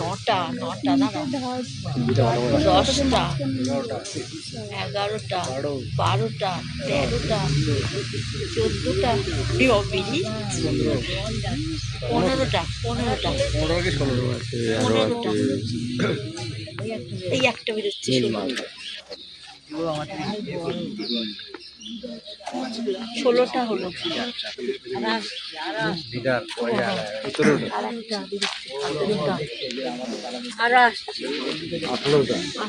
নটা না 10টা 11টা 12টা 13টা 14টা 15টা এই একটা বেরোচ্ছে 16টা হলো আর আসছে 18টা